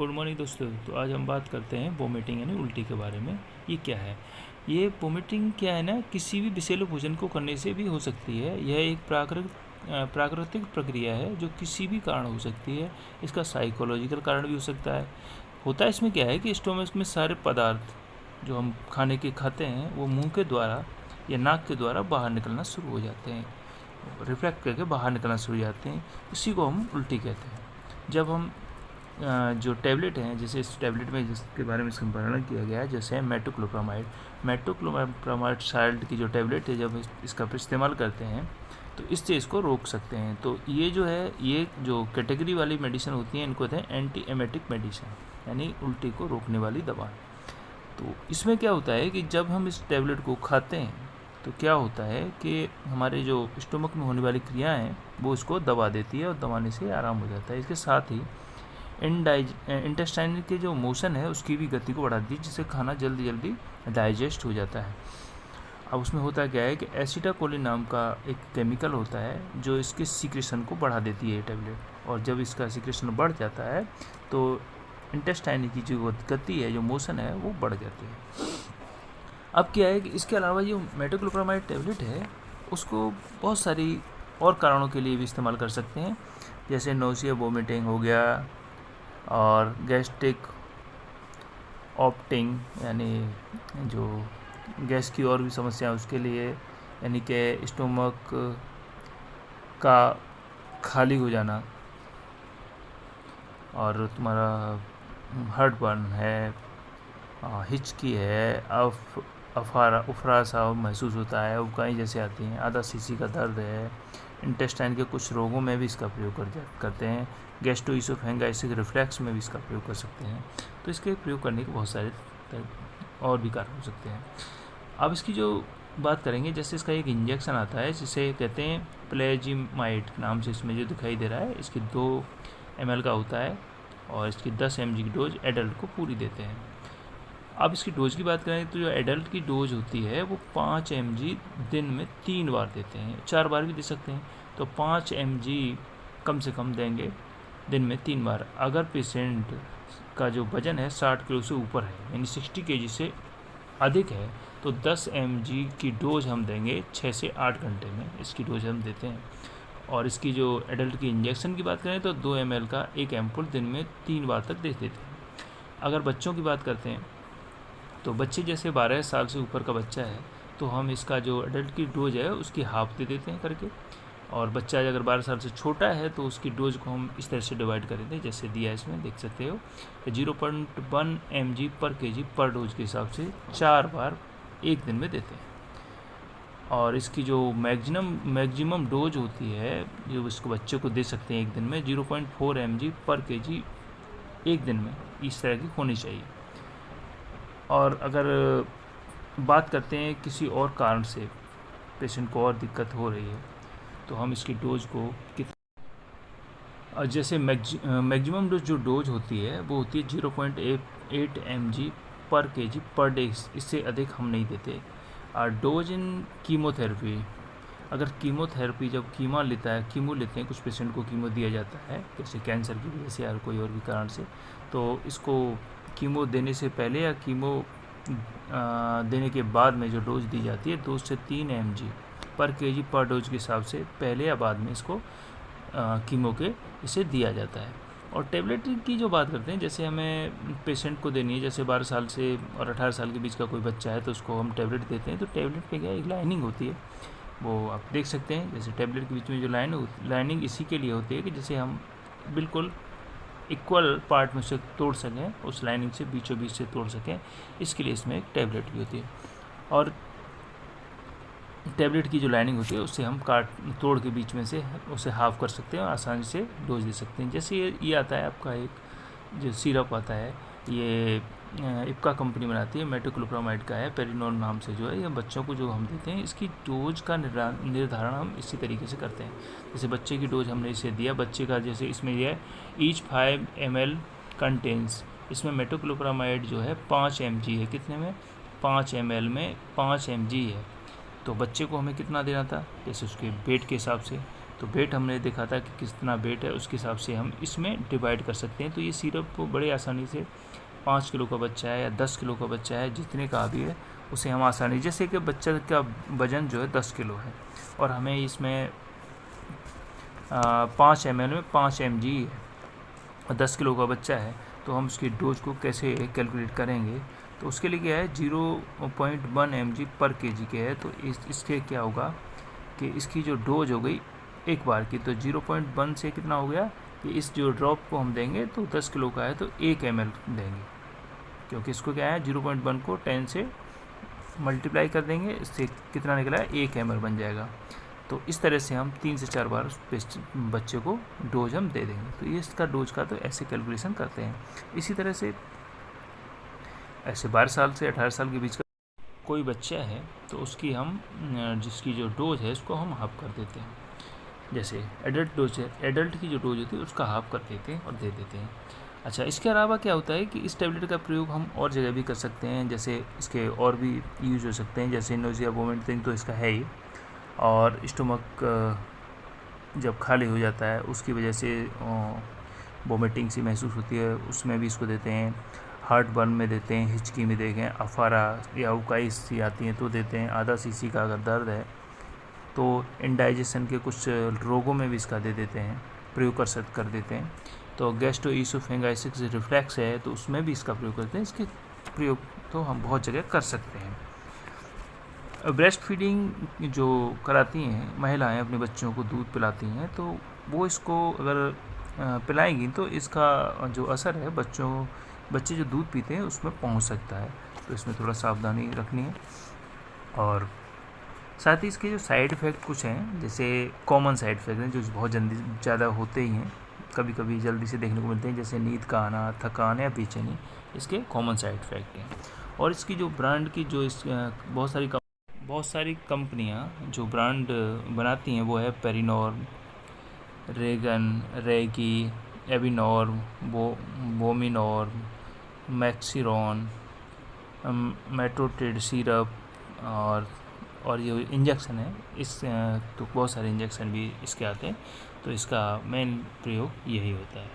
Good morning दोस्तों। तो आज हम बात करते हैं वोमिटिंग यानी उल्टी के बारे में। ये क्या है? ये वोमिटिंग क्या है ना, किसी भी विषैले भोजन को करने से भी हो सकती है। यह एक प्राकृतिक प्रक्रिया है जो किसी भी कारण हो सकती है। इसका साइकोलॉजिकल कारण भी हो सकता है। होता है इसमें क्या है कि स्टोमक में सारे पदार्थ जो हम खाने के खाते हैं वो मुंह के द्वारा या नाक के द्वारा बाहर निकलना शुरू हो जाते हैं, रिफ्लेक्ट करके बाहर निकलना शुरू हो जाते हैं। इसी को हम उल्टी कहते हैं। जब हम जो टैबलेट हैं, जैसे इस टैबलेट में जिसके बारे में इसका वर्णन किया गया है, जैसे मेटोक्लोप्रामाइड साल्ट की जो टैबलेट है, जब इसका इस्तेमाल करते हैं तो इससे इसको रोक सकते हैं। तो ये जो है, ये जो कैटेगरी वाली मेडिसिन होती हैं इनको कहते हैं एंटी एमेटिक मेडिसिन, यानी उल्टी को रोकने वाली दवा। तो इसमें क्या होता है कि जब हम इस टैबलेट को खाते हैं तो क्या होता है कि हमारे जो स्टोमक में होने वाली क्रियाएँ हैं वो इसको दबा देती है और दबाने से आराम हो जाता है। इसके साथ ही इंटेस्टाइन के जो मोशन है उसकी भी गति को बढ़ाती है, जिससे खाना जल्दी जल्दी डाइजेस्ट हो जाता है। अब उसमें होता क्या है कि एसिटाकोलिन नाम का एक केमिकल होता है जो इसके सीक्रेशन को बढ़ा देती है ये टैबलेट, और जब इसका सीक्रेशन बढ़ जाता है तो इंटेस्टाइन की जो गति है, जो मोशन है, वो बढ़ जाती है। अब क्या है कि इसके अलावा जो मेटोक्लोप्रामाइड टैबलेट है उसको बहुत सारी और कारणों के लिए भी इस्तेमाल कर सकते हैं, जैसे नोसिया वोमिटिंग हो गया, और गैस्ट्रिक ऑप्टिंग यानी जो गैस की और भी समस्या उसके लिए, यानी कि स्टोमक का खाली हो जाना, और तुम्हारा हार्ट बर्न है, हिचकी है, उफरा सा महसूस होता है, उबकाई जैसे आती हैं, आधा सीसी का दर्द है। इंटेस्टाइन के कुछ रोगों में भी इसका प्रयोग करते हैं। गैस्ट्रोइसोफेंगाइटिस रिफ्लक्स में भी इसका प्रयोग कर सकते हैं। तो इसके प्रयोग करने के बहुत सारे और भी कारण हो सकते हैं। अब इसकी जो बात करेंगे, जैसे इसका एक इंजेक्शन आता है जिसे कहते हैं प्लेजिमाइड नाम से, इसमें जो दिखाई दे रहा है, इसकी 2 ml का होता है और इसकी 10 mg की डोज एडल्ट को पूरी देते हैं। अब इसकी डोज की बात करें तो जो एडल्ट की डोज होती है वो 5 mg दिन में 3 बार देते हैं, 4 बार भी दे सकते हैं। तो 5 mg कम से कम देंगे दिन में 3 बार। अगर पेशेंट का जो वज़न है 60 किलो से ऊपर है, यानी 60 kg से अधिक है, तो 10 mg की डोज हम देंगे 6 से 8 घंटे में, इसकी डोज हम देते हैं। और इसकी जो एडल्ट की इंजेक्शन की बात करें तो 2 ml का एक एम्पुल दिन में 3 बार तक दे देते हैं। अगर बच्चों की बात करते हैं तो बच्चे जैसे 12 साल से ऊपर का बच्चा है तो हम इसका जो एडल्ट की डोज है उसकी हाफ दे देते हैं करके, और बच्चा अगर 12 साल से छोटा है तो उसकी डोज को हम इस तरह से डिवाइड कर देते हैं, जैसे दिया इसमें देख सकते हो, 0.1 mg पर kg पर डोज के हिसाब से 4 बार एक दिन में देते हैं। और इसकी जो मैक्सिमम डोज होती है जो इसको बच्चे को दे सकते हैं एक दिन में, 0.4 mg पर kg एक दिन में, इस तरह की होनी चाहिए। और अगर बात करते हैं किसी और कारण से पेशेंट को और दिक्कत हो रही है तो हम इसकी डोज को जैसे मैक्सिमम डोज जो डोज होती है वो होती है 0.8 mg पर kg पर डे, इससे अधिक हम नहीं देते। और डोज इन कीमोथेरेपी, अगर कीमोथेरेपी जब कीमो लेते हैं, कुछ पेशेंट को कीमो दिया जाता है जैसे कैंसर की वजह से या कोई और भी कारण से, तो इसको कीमो देने से पहले या कीमो देने के बाद में जो डोज दी जाती है 2 से 3 mg पर kg पर डोज के हिसाब से पहले या बाद में इसको कीमो के इसे दिया जाता है। और टैबलेट की जो बात करते हैं, जैसे हमें पेशेंट को देनी है, जैसे 12 साल से और 18 साल के बीच का कोई बच्चा है तो उसको हम टैबलेट देते हैं। तो टैबलेट पे क्या एक लाइनिंग होती है, वो आप देख सकते हैं, जैसे टैबलेट के बीच में जो लाइनिंग इसी के लिए होती है कि जैसे हम बिल्कुल इक्वल पार्ट में से तोड़ सकें, उस लाइनिंग से बीचों बीच से तोड़ सकें, इसके लिए इसमें एक टैबलेट भी होती है। और टैबलेट की जो लाइनिंग होती है उससे हम तोड़ के बीच में से उसे हाफ कर सकते हैं और आसानी से डोज दे सकते हैं। जैसे ये आता है आपका एक जो सिरप आता है, ये इप्का कंपनी बनाती है, मेटोक्लोप्रामाइड का है, पेरिनोल नाम से जो है, ये बच्चों को जो हम देते हैं, इसकी डोज का निर्धारण हम इसी तरीके से करते हैं। जैसे बच्चे की डोज हमने इसे दिया, बच्चे का जैसे इसमें यह ईच 5 ml कंटेंस, इसमें मेटोक्लोप्रामाइड जो है 5 mg है, कितने में 5 ml में 5 mg है। तो बच्चे को हमें कितना देना था, जैसे उसके वेट के हिसाब से, तो वेट हमने देखा था कि कितना वेट है उसके हिसाब से हम इसमें डिवाइड कर सकते हैं। तो ये सिरप बड़े आसानी से 5 किलो का बच्चा है या 10 किलो का बच्चा है, जितने का भी है उसे हम आसानी, जैसे कि बच्चा का वज़न जो है 10 किलो है और हमें इसमें 5 ml में 5 mg है और 10 किलो का बच्चा है, तो हम उसकी डोज को कैसे कैलकुलेट करेंगे। तो उसके लिए क्या है 0.1 mg पर kg के है। तो इसके क्या होगा कि इसकी जो डोज हो गई एक बार की, तो 0.1 से कितना हो गया कि इस जो ड्रॉप को हम देंगे तो 10 किलो का है तो 1 ml देंगे, क्योंकि इसको क्या है 0.1 को 10 से मल्टीप्लाई कर देंगे, इससे कितना निकला है 1 ml बन जाएगा। तो इस तरह से हम 3 से 4 बार बच्चे को डोज हम दे देंगे। तो ये इसका डोज का तो ऐसे कैलकुलेशन करते हैं। इसी तरह से ऐसे 12 साल से 18 साल के बीच का कोई बच्चा है तो उसकी हम जिसकी जो डोज है उसको हम हाफ कर देते हैं। जैसे एडल्ट डोज है, एडल्ट की जो डोज होती है उसका हाफ कर देते हैं और दे देते हैं। अच्छा, इसके अलावा क्या होता है कि इस टैबलेट का प्रयोग हम और जगह भी कर सकते हैं, जैसे इसके और भी यूज हो सकते हैं, जैसे नोजिया वोमिटिंग तो इसका है ही, और स्टमक जब खाली हो जाता है उसकी वजह से वोमिटिंग सी महसूस होती है, उसमें भी इसको देते हैं। हार्ट बर्न में देते हैं, हिचकी में देखें, अफारा या उकाई सी आती हैं तो देते हैं। आधा सीसी का अगर दर्द है तो इंडाइजेशन के कुछ रोगों में भी इसका दे देते हैं, प्रयोग कर देते हैं। तो गैस्ट्रोइसोफेगाइटिस रिफ्लैक्स है तो उसमें भी इसका प्रयोग करते हैं। इसके प्रयोग तो हम बहुत जगह कर सकते हैं। ब्रेस्ट फीडिंग जो कराती हैं महिलाएं, अपने बच्चों को दूध पिलाती हैं, तो वो इसको अगर पिलाएंगी तो इसका जो असर है बच्चे जो दूध पीते हैं उसमें पहुंच सकता है। तो इसमें थोड़ा सावधानी रखनी है। और साथ ही इसके जो साइड इफ़ेक्ट कुछ हैं, जैसे कॉमन साइड इफ़ेक्ट हैं जो बहुत ज़्यादा होते ही हैं, कभी कभी जल्दी से देखने को मिलते हैं, जैसे नींद का आना, थकान या बेचैनी, इसके कॉमन साइड इफ़ेक्ट हैं। और इसकी जो ब्रांड की जो बहुत सारी कंपनियां जो ब्रांड बनाती हैं वो है पेरिनॉर्म, रेगन, रेगी, एविनॉर्म, बोमिनॉर्म, मैक्सिरॉन, मेट्रोटेड सिरप, और ये इंजेक्शन है तो बहुत सारे इंजेक्शन भी इसके आते हैं। तो इसका मेन प्रयोग यही होता है।